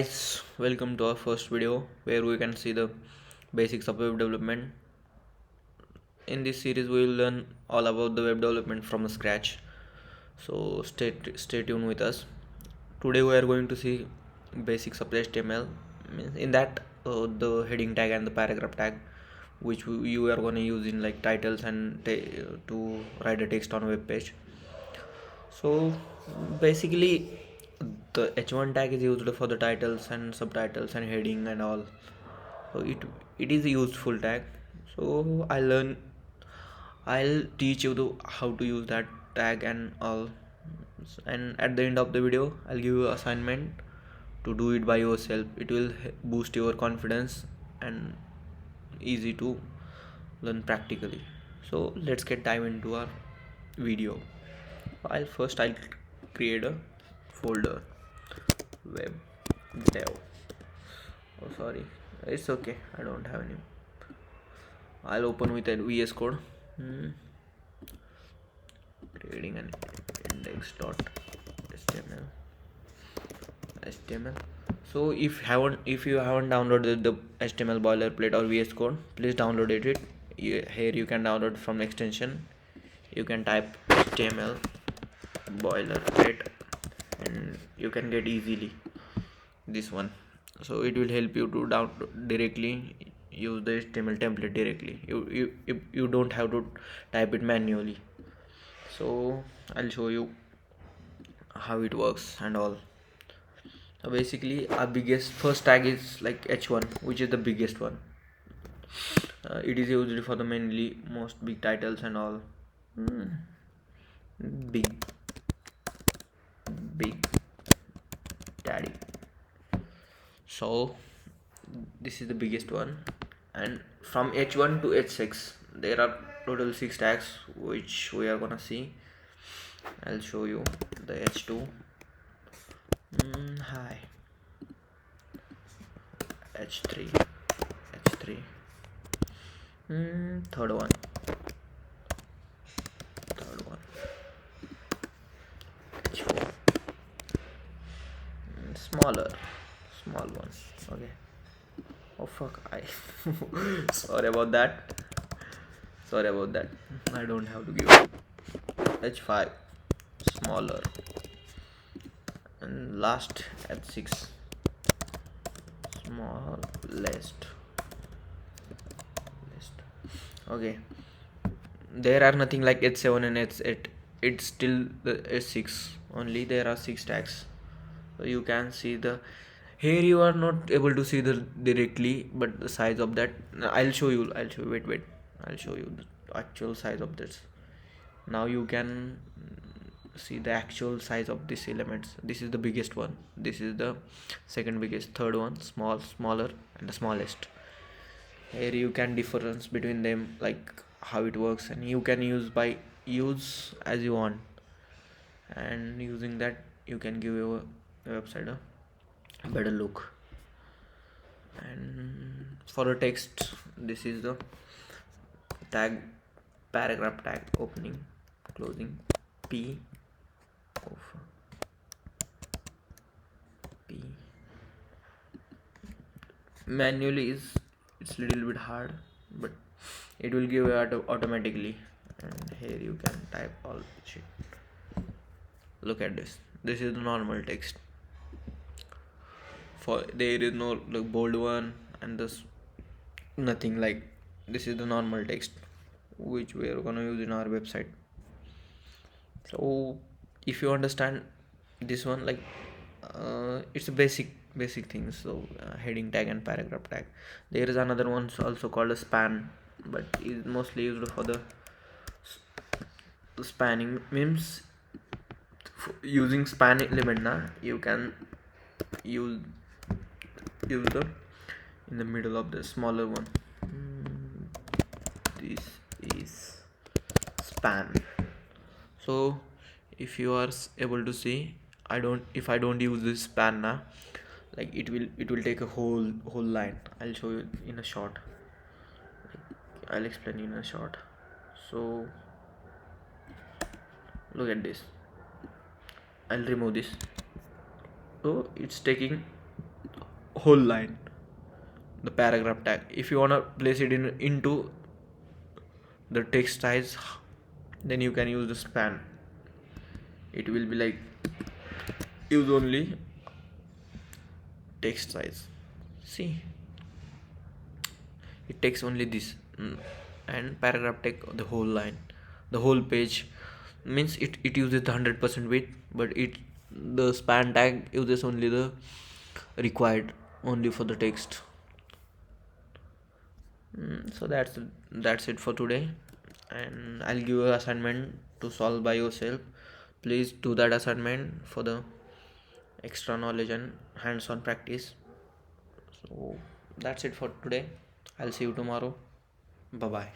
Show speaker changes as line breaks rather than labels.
Guys, welcome to our first video where we can see the basics of web development. In this series, we will learn all about the web development from scratch. So stay tuned with us. Today we are going to see basics of HTML. In that, the heading tag and the paragraph tag, which you are going to use in like titles and to write a text on a web page. So basically, the h1 tag is used for the titles and subtitles and heading and all. So it is a useful tag. So I'll teach you how to use that tag and all. And at the end of the video, I'll give you assignment to do it by yourself. It will boost your confidence and easy to learn practically. So let's get dive into our video. I'll create a folder web dev. Oh sorry, it's okay, I don't have any. I'll open with a VS Code. Creating an index.html. So if you haven't downloaded the HTML boilerplate or VS Code, please download it. Here you can download from extension. You can type HTML boilerplate and you can get easily this one. So it will help you to download directly, use the HTML template directly. You don't have to type it manually. So I'll show you how it works and all. So basically our biggest first tag is like h1, which is the biggest one. It is used for the mainly most big titles and all. Big daddy. So this is the biggest one, and from h1 to h6 there are total 6 tags which we are gonna see. I'll show you the h2. Hi. h3 third one h4 small one. Okay. Oh fuck, I sorry about that. I don't have to give h5 smaller, and last h6 smallest. Okay, there are nothing like h7 and h8. It's still the h6 only. There are 6 tags. So you can see the here you are not able to see the directly, but the size of that I'll show you. Wait, I'll show you the actual size of this. Now you can see the actual size of these elements. This is the biggest one, this is the second biggest, third one smaller, and the smallest. Here you can difference between them, like how it works, and you can use as you want, and using that you can give your website a better look. And for the text, this is the tag, paragraph tag, opening, closing, p of p. Manually it's little bit hard, but it will give you automatically. And here you can type all shit. Look at this is the normal text. For there is no like bold one, and this nothing like this is the normal text which we are gonna use in our website. So if you understand this one, like it's a basic things. So heading tag and paragraph tag. There is another one also called a span, but is mostly used for the spanning. Means using span element na, you can use the in the middle of the smaller one. This is span. So if you are able to see, if I don't use this span now, like it will take a whole line. I'll show you in a short. I'll explain in a short. So look at this. I'll remove this. So it's taking whole line, the paragraph tag. If you want to place it in into the text size, then you can use the span. It will be like use only text size. See, it takes only this. And paragraph take the whole line, the whole page. Means it uses the 100% width, but the span tag uses only the required, only for the text. So that's it for today, and I'll give you an assignment to solve by yourself. Please do that assignment for the extra knowledge and hands-on practice. So that's it for today. I'll see you tomorrow. Bye bye.